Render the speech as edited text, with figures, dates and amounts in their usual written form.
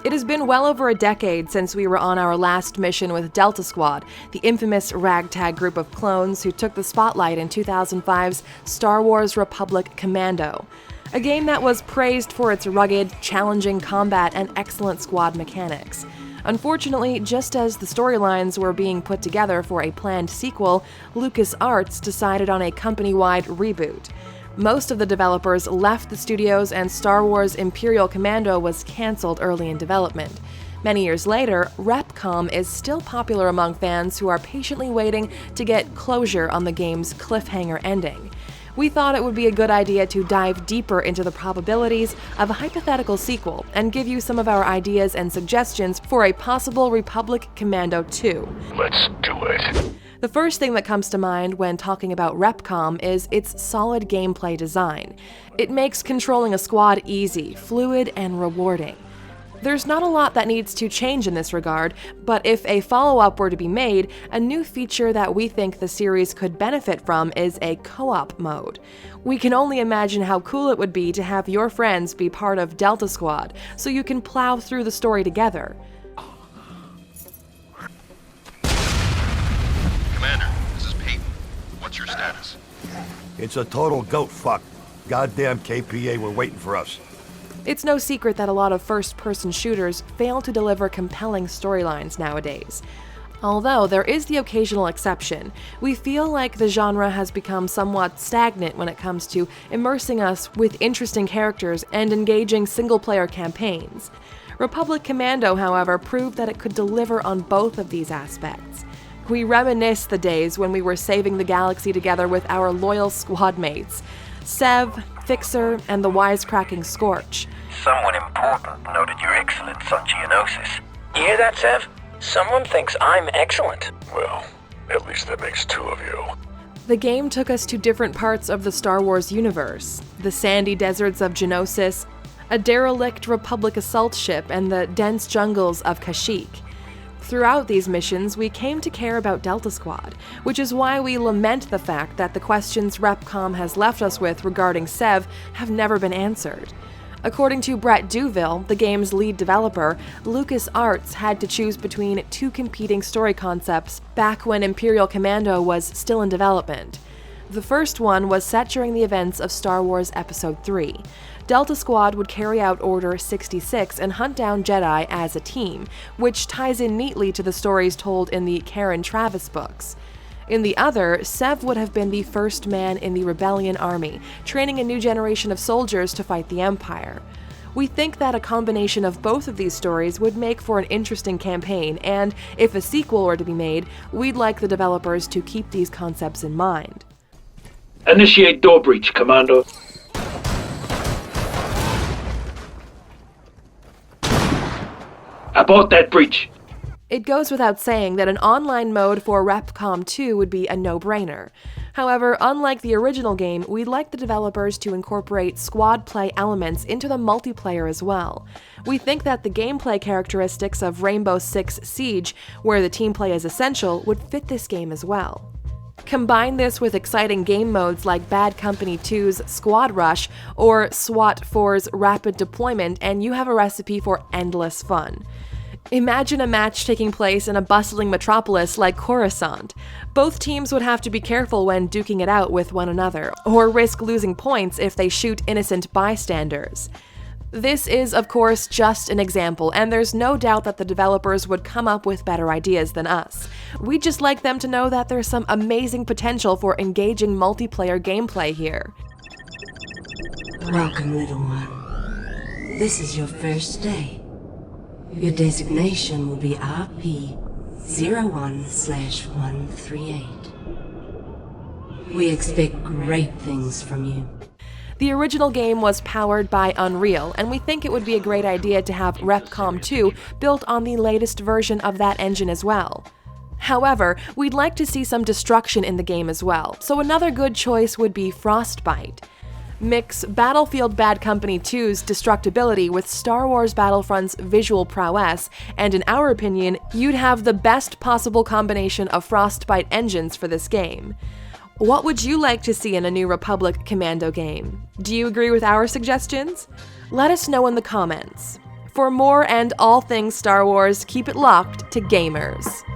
It has been well over a decade since we were on our last mission with Delta Squad, the infamous ragtag group of clones who took the spotlight in 2005's Star Wars Republic Commando, a game that was praised for its rugged, challenging combat and excellent squad mechanics. Unfortunately, just as the storylines were being put together for a planned sequel, LucasArts decided on a company-wide reboot. Most of the developers left the studios and Star Wars Imperial Commando was cancelled early in development. Many years later, RepCom is still popular among fans who are patiently waiting to get closure on the game's cliffhanger ending. We thought it would be a good idea to dive deeper into the probabilities of a hypothetical sequel and give you some of our ideas and suggestions for a possible Republic Commando 2. Let's do it. The first thing that comes to mind when talking about RepCom is its solid gameplay design. It makes controlling a squad easy, fluid, and rewarding. There's not a lot that needs to change in this regard, but if a follow-up were to be made, a new feature that we think the series could benefit from is a co-op mode. We can only imagine how cool it would be to have your friends be part of Delta Squad, so you can plow through the story together. Commander, this is Peyton. What's your status? It's a total goat fuck. Goddamn KPA were waiting for us. It's no secret that a lot of first-person shooters fail to deliver compelling storylines nowadays. Although there is the occasional exception, we feel like the genre has become somewhat stagnant when it comes to immersing us with interesting characters and engaging single-player campaigns. Republic Commando, however, proved that it could deliver on both of these aspects. We reminisce the days when we were saving the galaxy together with our loyal squad mates, Sev, Fixer, and the wisecracking Scorch. Someone important noted your excellence on Geonosis. You hear that, Sev? Someone thinks I'm excellent. Well, at least that makes two of you. The game took us to different parts of the Star Wars universe: the sandy deserts of Geonosis, a derelict Republic assault ship, and the dense jungles of Kashyyyk. Throughout these missions, we came to care about Delta Squad, which is why we lament the fact that the questions RepCom has left us with regarding Sev have never been answered. According to Brett Douville, the game's lead developer, LucasArts had to choose between two competing story concepts back when Imperial Commando was still in development. The first one was set during the events of Star Wars Episode 3. Delta Squad would carry out Order 66 and hunt down Jedi as a team, which ties in neatly to the stories told in the Karen Travis books. In the other, Sev would have been the first man in the Rebellion army, training a new generation of soldiers to fight the Empire. We think that a combination of both of these stories would make for an interesting campaign, and if a sequel were to be made, we'd like the developers to keep these concepts in mind. Initiate door breach, Commando. Abort that breach. It goes without saying that an online mode for RepCom 2 would be a no-brainer. However, unlike the original game, we'd like the developers to incorporate squad play elements into the multiplayer as well. We think that the gameplay characteristics of Rainbow Six Siege, where the team play is essential, would fit this game as well. Combine this with exciting game modes like Bad Company 2's Squad Rush or SWAT 4's Rapid Deployment, and you have a recipe for endless fun. Imagine a match taking place in a bustling metropolis like Coruscant. Both teams would have to be careful when duking it out with one another, or risk losing points if they shoot innocent bystanders. This is, of course, just an example, and there's no doubt that the developers would come up with better ideas than us. We'd just like them to know that there's some amazing potential for engaging multiplayer gameplay here. Welcome, little one. This is your first day. Your designation will be RP01/138. We expect great things from you. The original game was powered by Unreal, and we think it would be a great idea to have RepCom 2 built on the latest version of that engine as well. However, we'd like to see some destruction in the game as well, so another good choice would be Frostbite. Mix Battlefield Bad Company 2's destructibility with Star Wars Battlefront's visual prowess, and in our opinion, you'd have the best possible combination of Frostbite engines for this game. What would you like to see in a new Republic Commando game? Do you agree with our suggestions? Let us know in the comments. For more and all things Star Wars, keep it locked to GVMERS.